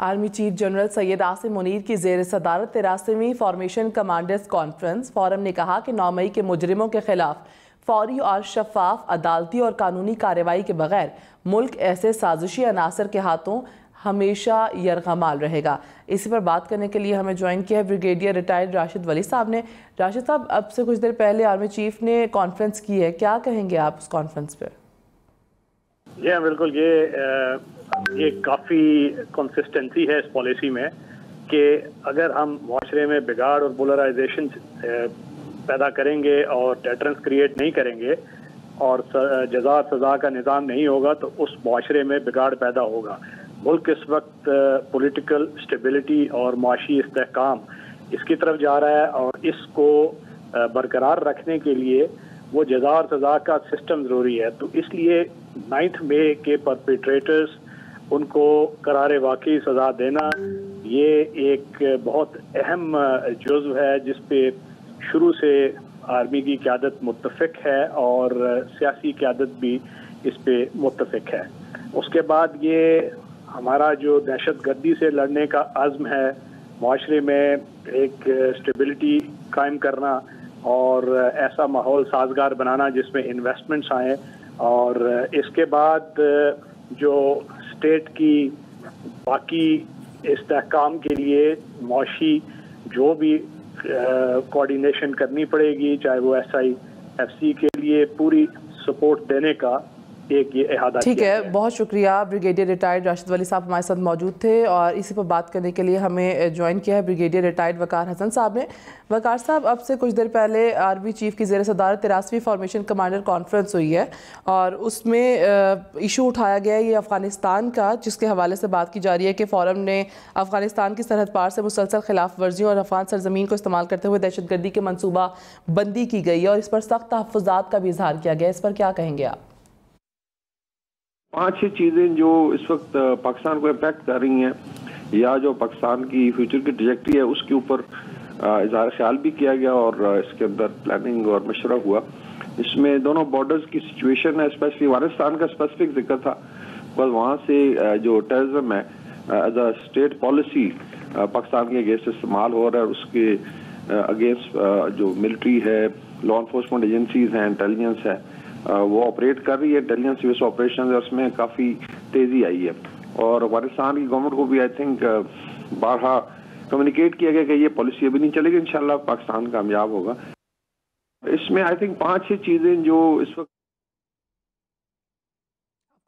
Army chief general Syed Asim Munir की ज़ेर सदारत 83वीं फॉर्मेशन कमांडर्स कॉन्फ्रेंस फोरम ने कहा कि 9 मई के मुजरिमों के खिलाफ फौरी और शफाफ अदालती और कानूनी कार्रवाई के बगैर मुल्क ऐसे साजिशी अनासर के हाथों हमेशा यरगमाल रहेगा। इसी पर बात करने के लिए हमें ज्वाइन किया है ब्रिगेडियर रिटायर्ड राशिद वली साहब ने। राशिद साहब, अब से कुछ देर पहले आर्मी चीफ ने कॉन्फ्रेंस की है, क्या कहेंगे आप उस कॉन्फ्रेंस पर? जी बिल्कुल, ये काफ़ी कंसिस्टेंसी है इस पॉलिसी में कि अगर हम माशरे में बिगाड़ और पोलराइजेशन पैदा करेंगे और डेटरेंस क्रिएट नहीं करेंगे और जज़ा सज़ा का निज़ाम नहीं होगा तो उस माशरे में बिगाड़ पैदा होगा। मुल्क इस वक्त पॉलिटिकल स्टेबिलिटी और माशी इस्तेहकाम इसकी तरफ जा रहा है और इसको बरकरार रखने के लिए वो जज़ा और सज़ा का सिस्टम ज़रूरी है। तो इसलिए 9 मई के परपेट्रेटर्स उनको करारे वाकई सज़ा देना ये एक बहुत अहम जुज़्व है जिस पे शुरू से आर्मी की क़यादत मुत्तफ़िक है और सियासी क़यादत भी इस पे मुत्तफ़िक है। उसके बाद ये हमारा जो दहशत गर्दी से लड़ने का अज़्म है, माशरे में एक स्टेबिलिटी कायम करना और ऐसा माहौल साजगार बनाना जिसमें इन्वेस्टमेंट्स आएँ और इसके बाद जो स्टेट की बाकी इस्तेहकाम के लिए माशी जो भी कोऑर्डिनेशन करनी पड़ेगी, चाहे वो SIFC के लिए पूरी सपोर्ट देने का एक ये इहादा। ठीक है, बहुत शुक्रिया। ब्रिगेडियर रिटायर्ड राशिद वली साहब हमारे साथ मौजूद थे और इसी पर बात करने के लिए हमें ज्वाइन किया है ब्रिगेडियर रिटायर्ड वकार हसन साहब ने। वकार साहब, अब से कुछ देर पहले आर्मी चीफ की ज़ेर सदारत 83वीं फॉर्मेशन कमांडर कॉन्फ्रेंस हुई है और उसमें इशू उठाया गया है ये अफ़गानिस्तान का, जिसके हवाले से बात की जा रही है कि फ़ोरम ने अफ़गानिस्तान की सरहद पार से मुसलसल खिलाफ वर्जियों और अफ़गान सरजमीन को इस्तेमाल करते हुए दहशत गर्दी के मनसूबा बंदी की गई है और इस पर सख्त तहफ़्फ़ुज़ात का भी इजहार किया गया। इस पर क्या कहेंगे आप? 5-6 चीज़ें जो इस वक्त पाकिस्तान को इम्पैक्ट कर रही हैं या जो पाकिस्तान की फ्यूचर की ट्रैजेक्टरी है उसके ऊपर इज़हार ख्याल भी किया गया और इसके अंदर प्लानिंग और मशवरा हुआ। इसमें दोनों बॉर्डर्स की सिचुएशन है, स्पेशली अफगानिस्तान का स्पेसिफिक जिक्र था, बस वहाँ से जो टेररिज्म है as a state policy Pakistan के अगेंस्ट इस्तेमाल हो रहा है, उसके अगेंस्ट जो मिलिट्री है, लॉ इन्फोर्समेंट एजेंसीज हैं, इंटेलिजेंस है, वो ऑपरेट कर रही है। इंटेलिजेंस बेस्ड ऑपरेशन है, उसमें काफ़ी तेज़ी आई है और अफगानिस्तान की गवर्नमेंट को भी आई थिंक बारहा कम्युनिकेट किया गया कि ये पॉलिसी अभी नहीं चलेगी, इंशाल्लाह पाकिस्तान कामयाब होगा। इसमें आई थिंक 5-6 चीज़ें जो इस वक्त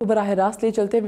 बराह रास्त ले चलते हैं।